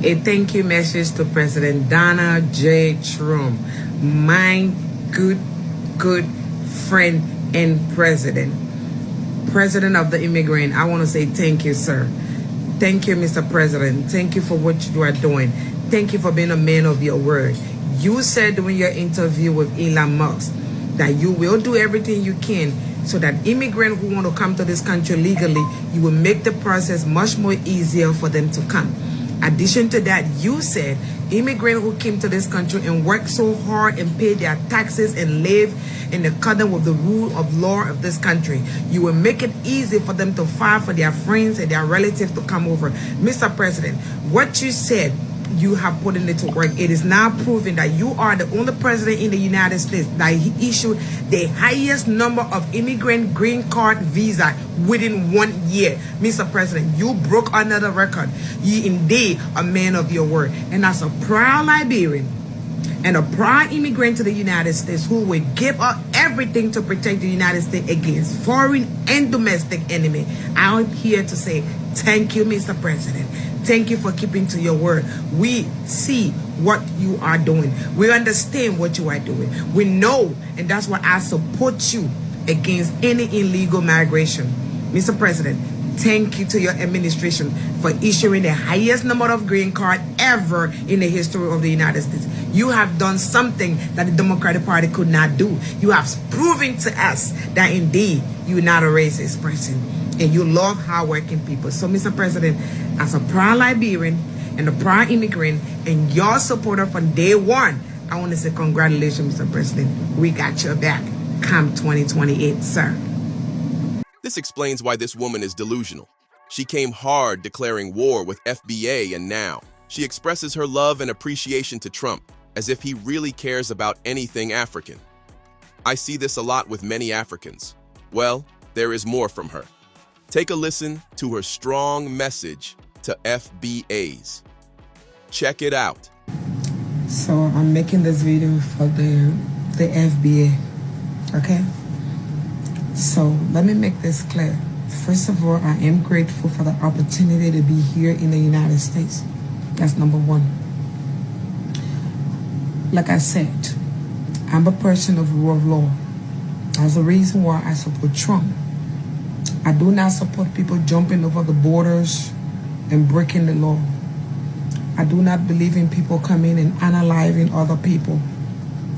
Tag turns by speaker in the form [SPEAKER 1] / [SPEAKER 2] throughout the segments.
[SPEAKER 1] A thank you message to President Donald J. Trump, my good friend and president of the Immigrant. I want to say thank you, sir. Thank you, Mr. President. Thank you for what you are doing. Thank you for being a man of your word. You said during your interview with Elon Musk that you will do everything you can so that immigrants who want to come to this country legally, you will make the process much more easier for them to come. Addition to that, you said immigrants who came to this country and worked so hard and paid their taxes and live in accordance with the rule of law of this country, you will make it easy for them to file for their friends and their relatives to come over. Mr. President, what you said, you have put in it to work. It is now proven that you are the only president in the United States that issued the highest number of immigrant green card visa within 1 year. Mr. President, you broke another record. You indeed a man of your word. And as a proud Liberian and a proud immigrant to the United States who will give up everything to protect the United States against foreign and domestic enemy, I'm here to say thank you, Mr. President. Thank you for keeping to your word. We see what you are doing. We understand what you are doing. We know, and that's why I support you against any illegal migration. Mr. President, thank you to your administration for issuing the highest number of green card ever in the history of the United States. You have done something that the Democratic Party could not do. You have proven to us that indeed you're not a racist person and you love hardworking people. So, Mr. President, as a proud Liberian and a proud immigrant and your supporter from day one, I want to say congratulations, Mr. President. We got your back come 2028, sir.
[SPEAKER 2] This explains why this woman is delusional. She came hard declaring war with FBA, and now she expresses her love and appreciation to Trump as if he really cares about anything African. I see this a lot with many Africans. Well, there is more from her. Take a listen to her strong message to FBAs. Check it out.
[SPEAKER 1] So I'm making this video for the FBA, okay? So let me make this clear. First of all, I am grateful for the opportunity to be here in the United States. That's number one. Like I said, I'm a person of rule of law. That's the reason why I support Trump. I do not support people jumping over the borders and breaking the law. I do not believe in people coming and analyzing other people.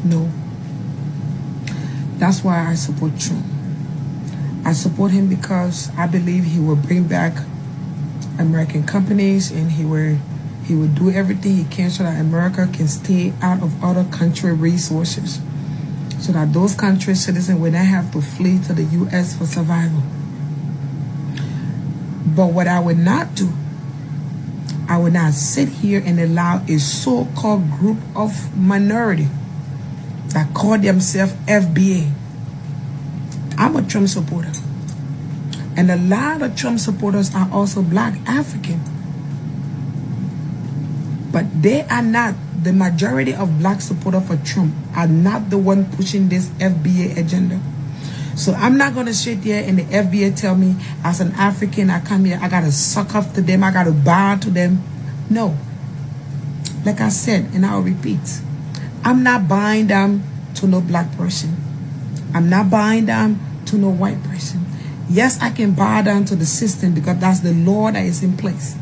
[SPEAKER 1] No. That's why I support Trump. I support him because I believe he will bring back American companies and he will do everything he can so that America can stay out of other country resources, so that those country citizens will not have to flee to the U.S. for survival. But what I would not do, I would not sit here and allow a so-called group of minority that call themselves FBA. I'm a Trump supporter. And a lot of Trump supporters are also black African. But they are not, the majority of black supporters for Trump are not the one pushing this FBA agenda. So I'm not going to sit there and the FBA tell me as an African, I come here, I got to suck up to them, I got to bow to them. No. Like I said, and I'll repeat, I'm not buying them to no black person. I'm not buying them to no white person. Yes, I can bow down to the system because that's the law that is in place.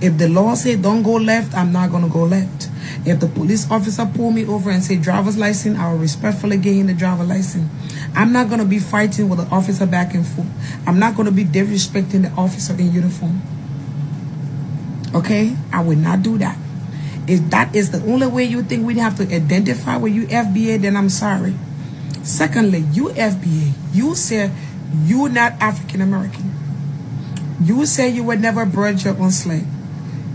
[SPEAKER 1] If the law say don't go left, I'm not going to go left. If the police officer pull me over and say driver's license, I will respectfully give him the driver's license. I'm not going to be fighting with the officer back and forth. I'm not going to be disrespecting the officer in uniform. Okay? I will not do that. If that is the only way you think we'd have to identify with you FBA, then I'm sorry. Secondly, you FBA, you say you're not African American. You say you were never bred your own slave.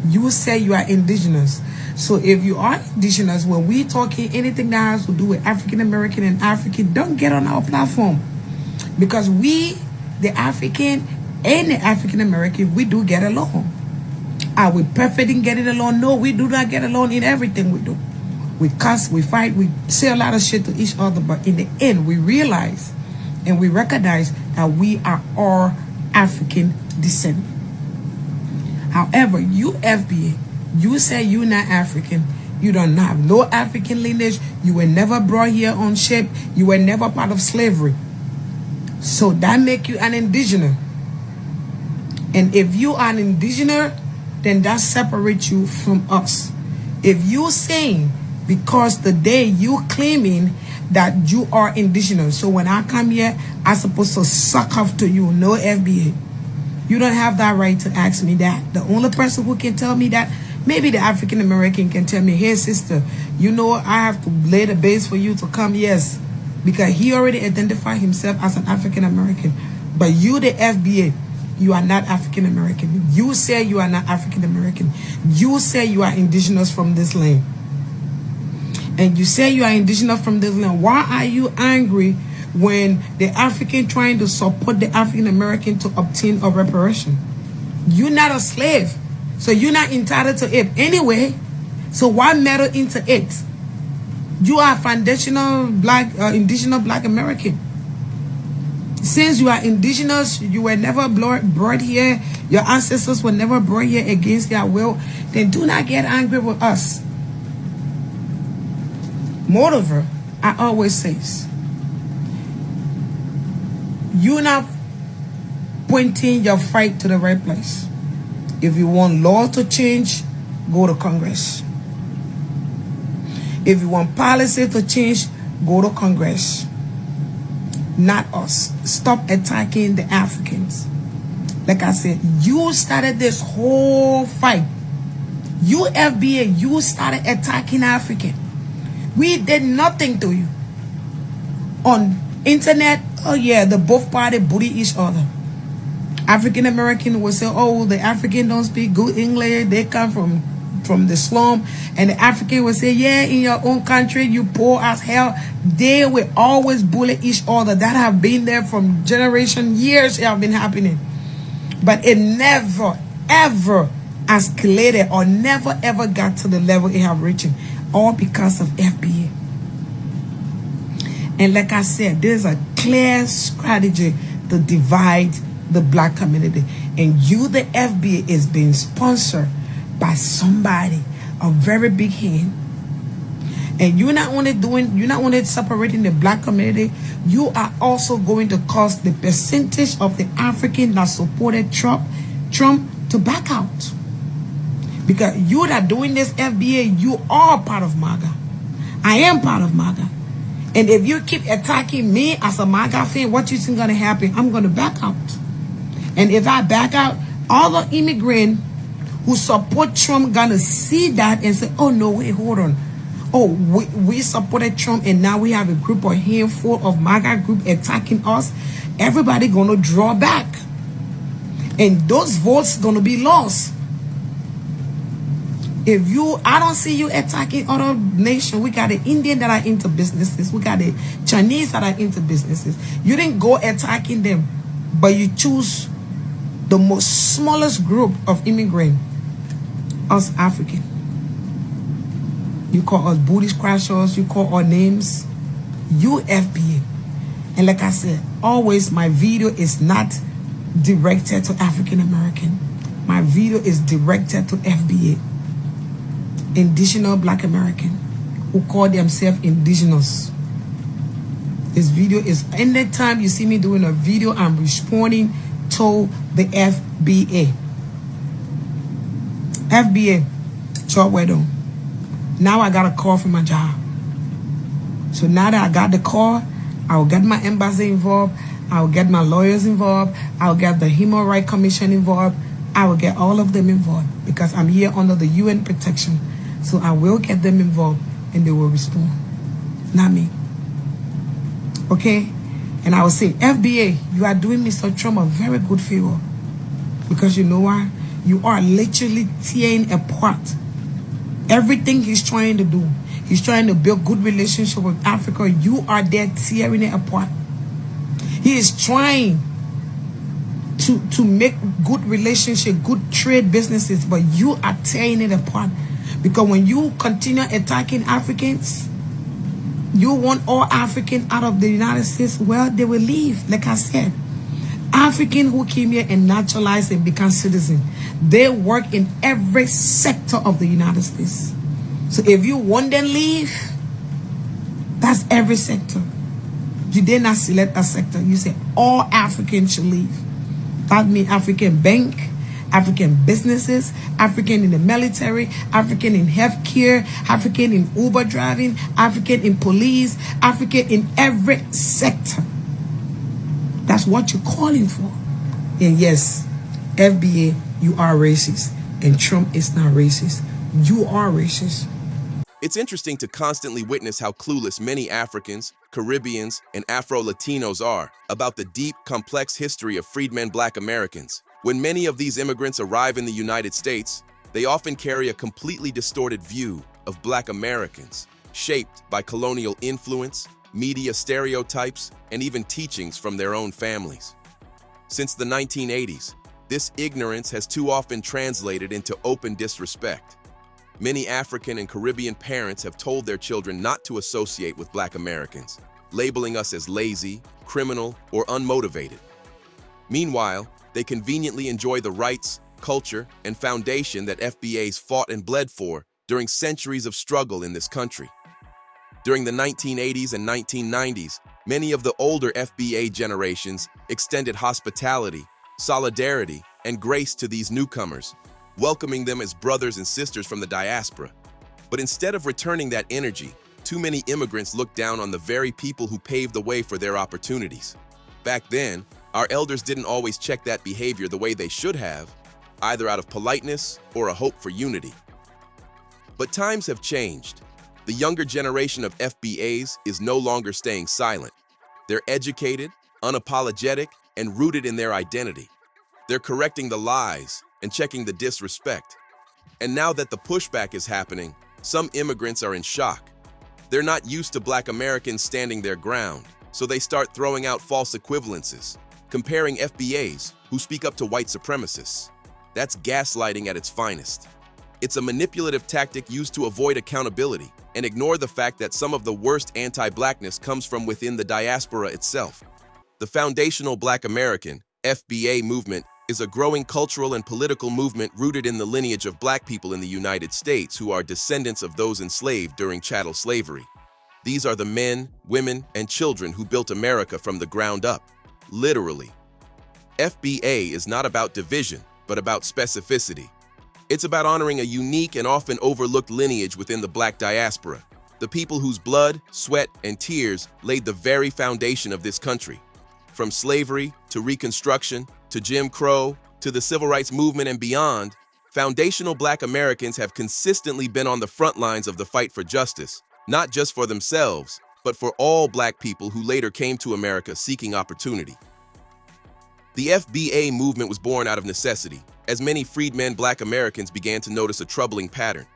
[SPEAKER 1] You say you are indigenous. So if you are indigenous, when we talking anything that has to do with African American and African, don't get on our platform. Because we, the African and the African American, we do get along. Are we perfect in getting along? No, we do not get along in everything we do. We cuss, we fight, we say a lot of shit to each other, but in the end, we realize and we recognize that we are all African descent. However, you FBA, You say you're not African. You don't have no African lineage. You were never brought here on ship. You were never part of slavery. So that make you an indigenous. And if you are an indigenous, then that separates you from us. If you saying because today you claiming that you are indigenous, so when I come here, I'm supposed to suck off to you, no FBA. You don't have that right to ask me that. The only person who can tell me that, maybe the African American can tell me, hey sister, you know I have to lay the base for you to come, yes. Because he already identified himself as an African American. But you, the FBA, you are not African American. You say you are not African American. You say you are indigenous from this land. And you say you are indigenous from this land. Why are you angry when the African trying to support the African American to obtain a reparation? You're not a slave. So you're not entitled to it anyway. So why meddle into it? You are foundational black, indigenous black American. Since you are indigenous, you were never brought here, your ancestors were never brought here against their will, then do not get angry with us. Moreover, I always say, you're not pointing your fight to the right place. If you want law to change, go to Congress. If you want policy to change, go to Congress. Not us. Stop attacking the Africans. Like I said, you started this whole fight. You FBA, you started attacking African. We did nothing to you. On internet, oh yeah, the both parties bully each other. African American will say, oh, the African don't speak good English. They come from the slum. And the African will say, yeah, in your own country, you poor as hell. They will always bully each other. That have been there from generation, years it have been happening. But it never, ever escalated or never, ever got to the level it have reached. All because of FBA. And like I said, there's a clear strategy to divide the black community. And you, the FBA, is being sponsored by somebody, a very big hand. And you're not only separating the black community, you are also going to cause the percentage of the African that supported Trump to back out. Because you that doing this FBA, you are part of MAGA. I am part of MAGA. And if you keep attacking me as a MAGA fan, what you think gonna happen? I'm gonna back out. And if I back out, all the immigrants who support Trump gonna see that and say, oh no, wait, hold on. Oh, we supported Trump and now we have a group or handful of MAGA group attacking us. Everybody gonna draw back. And those votes gonna be lost. I don't see you attacking other nations. We got the Indian that are into businesses. We got the Chinese that are into businesses. You didn't go attacking them, but you choose the most smallest group of immigrants, us African. You call us booty scratchers. You call our names. You FBA. And like I said, always my video is not directed to African American. My video is directed to FBA. Indigenous black American who call themselves indigenous. This video is, anytime you see me doing a video, I'm responding to the FBA. FBA, short wedo. Now I got a call from my job. So now that I got the call, I will get my embassy involved. I will get my lawyers involved. I will get the Human Rights Commission involved. I will get all of them involved because I'm here under the UN protection. So I will get them involved and they will respond. Not me. Okay? And I will say, FBA, you are doing Mr. Trump a very good favor. Because you know why? You are literally tearing apart everything he's trying to do. He's trying to build good relationship with Africa. You are there tearing it apart. He is trying to make good relationship, good trade businesses, but you are tearing it apart. Because when you continue attacking Africans, you want all African out of the United States, well, they will leave. Like I said, African who came here and naturalized and become citizen, They work in every sector of the United States. So if you want them leave, that's every sector. You did not select a sector. You say all Africans should leave. That means African bank, African businesses, African in the military, African in healthcare, African in Uber driving, African in police, African in every sector. That's what you're calling for. And yes, FBA, you are racist. And Trump is not racist. You are racist.
[SPEAKER 2] It's interesting to constantly witness how clueless many Africans, Caribbeans, and Afro-Latinos are about the deep, complex history of freedmen Black Americans. When many of these immigrants arrive in the United States, they often carry a completely distorted view of Black Americans, shaped by colonial influence, media stereotypes, and even teachings from their own families. Since the 1980s, this ignorance has too often translated into open disrespect. Many African and Caribbean parents have told their children not to associate with Black Americans, labeling us as lazy, criminal, or unmotivated. Meanwhile, they conveniently enjoy the rights, culture, and foundation that FBAs fought and bled for during centuries of struggle in this country. During the 1980s and 1990s, many of the older FBA generations extended hospitality, solidarity, and grace to these newcomers, welcoming them as brothers and sisters from the diaspora. But instead of returning that energy, too many immigrants looked down on the very people who paved the way for their opportunities. Back then, our elders didn't always check that behavior the way they should have, either out of politeness or a hope for unity. But times have changed. The younger generation of FBAs is no longer staying silent. They're educated, unapologetic, and rooted in their identity. They're correcting the lies and checking the disrespect. And now that the pushback is happening, some immigrants are in shock. They're not used to Black Americans standing their ground, so they start throwing out false equivalences, comparing FBAs who speak up to white supremacists. That's gaslighting at its finest. It's a manipulative tactic used to avoid accountability and ignore the fact that some of the worst anti-Blackness comes from within the diaspora itself. The foundational Black American, FBA movement is a growing cultural and political movement rooted in the lineage of Black people in the United States who are descendants of those enslaved during chattel slavery. These are the men, women, and children who built America from the ground up, literally. FBA is not about division, but about specificity. It's about honoring a unique and often overlooked lineage within the Black diaspora, the people whose blood, sweat, and tears laid the very foundation of this country. From slavery to Reconstruction to Jim Crow to the Civil Rights Movement and beyond, foundational Black Americans have consistently been on the front lines of the fight for justice, not just for themselves, but for all Black people who later came to America seeking opportunity. The FBA movement was born out of necessity, as many freedmen Black Americans began to notice a troubling pattern.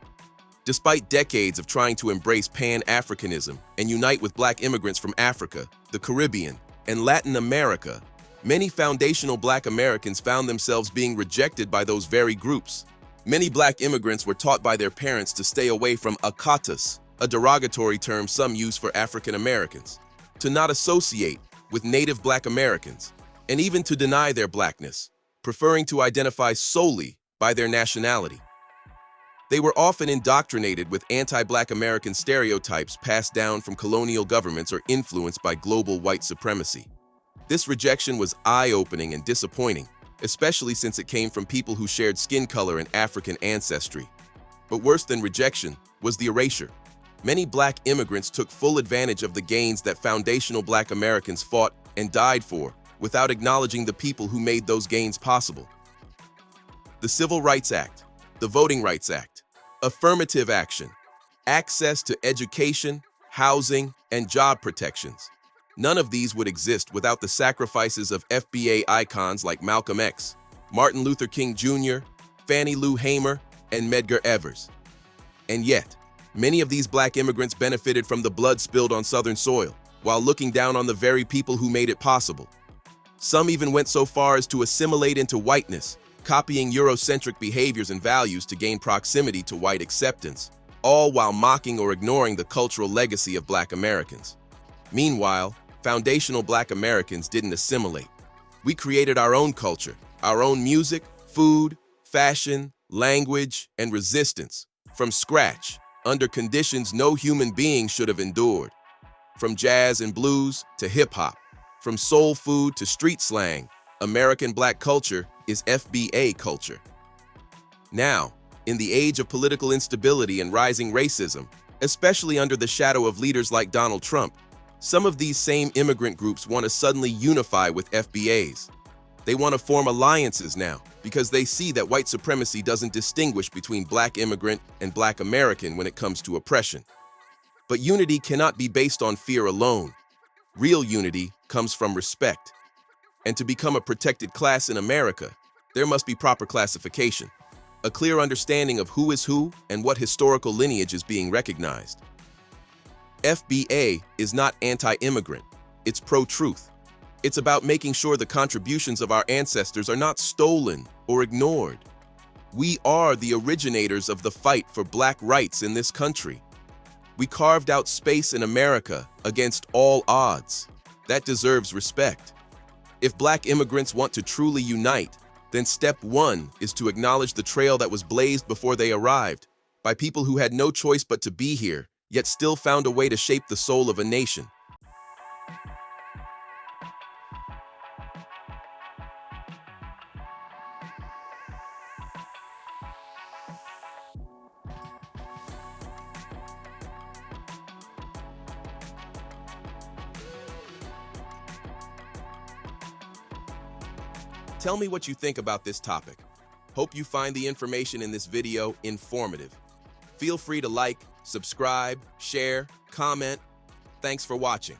[SPEAKER 2] Despite decades of trying to embrace Pan-Africanism and unite with Black immigrants from Africa, the Caribbean, and Latin America, many foundational Black Americans found themselves being rejected by those very groups. Many Black immigrants were taught by their parents to stay away from akatas, a derogatory term some use for African Americans, to not associate with native Black Americans, and even to deny their Blackness, preferring to identify solely by their nationality. They were often indoctrinated with anti-Black American stereotypes passed down from colonial governments or influenced by global white supremacy. This rejection was eye-opening and disappointing, especially since it came from people who shared skin color and African ancestry. But worse than rejection was the erasure. Many Black immigrants took full advantage of the gains that foundational Black Americans fought and died for, without acknowledging the people who made those gains possible. The Civil Rights Act, the Voting Rights Act, affirmative action, access to education, housing, and job protections. None of these would exist without the sacrifices of FBA icons like Malcolm X, Martin Luther King Jr., Fannie Lou Hamer, and Medgar Evers. And yet, many of these Black immigrants benefited from the blood spilled on Southern soil, while looking down on the very people who made it possible. Some even went so far as to assimilate into whiteness, copying Eurocentric behaviors and values to gain proximity to white acceptance, all while mocking or ignoring the cultural legacy of Black Americans. Meanwhile, foundational Black Americans didn't assimilate. We created our own culture, our own music, food, fashion, language, and resistance, from scratch, under conditions no human being should have endured. From jazz and blues to hip-hop, from soul food to street slang, American Black culture is FBA culture. Now, in the age of political instability and rising racism, especially under the shadow of leaders like Donald Trump, some of these same immigrant groups want to suddenly unify with FBAs. They want to form alliances now because they see that white supremacy doesn't distinguish between Black immigrant and Black American when it comes to oppression. But unity cannot be based on fear alone. Real unity comes from respect. And to become a protected class in America, there must be proper classification, a clear understanding of who is who and what historical lineage is being recognized. FBA is not anti-immigrant, it's pro-truth. It's about making sure the contributions of our ancestors are not stolen or ignored. We are the originators of the fight for Black rights in this country. We carved out space in America against all odds. That deserves respect. If Black immigrants want to truly unite, then step one is to acknowledge the trail that was blazed before they arrived, by people who had no choice but to be here, yet still found a way to shape the soul of a nation. Tell me what you think about this topic. Hope you find the information in this video informative. Feel free to like, subscribe, share, comment. Thanks for watching.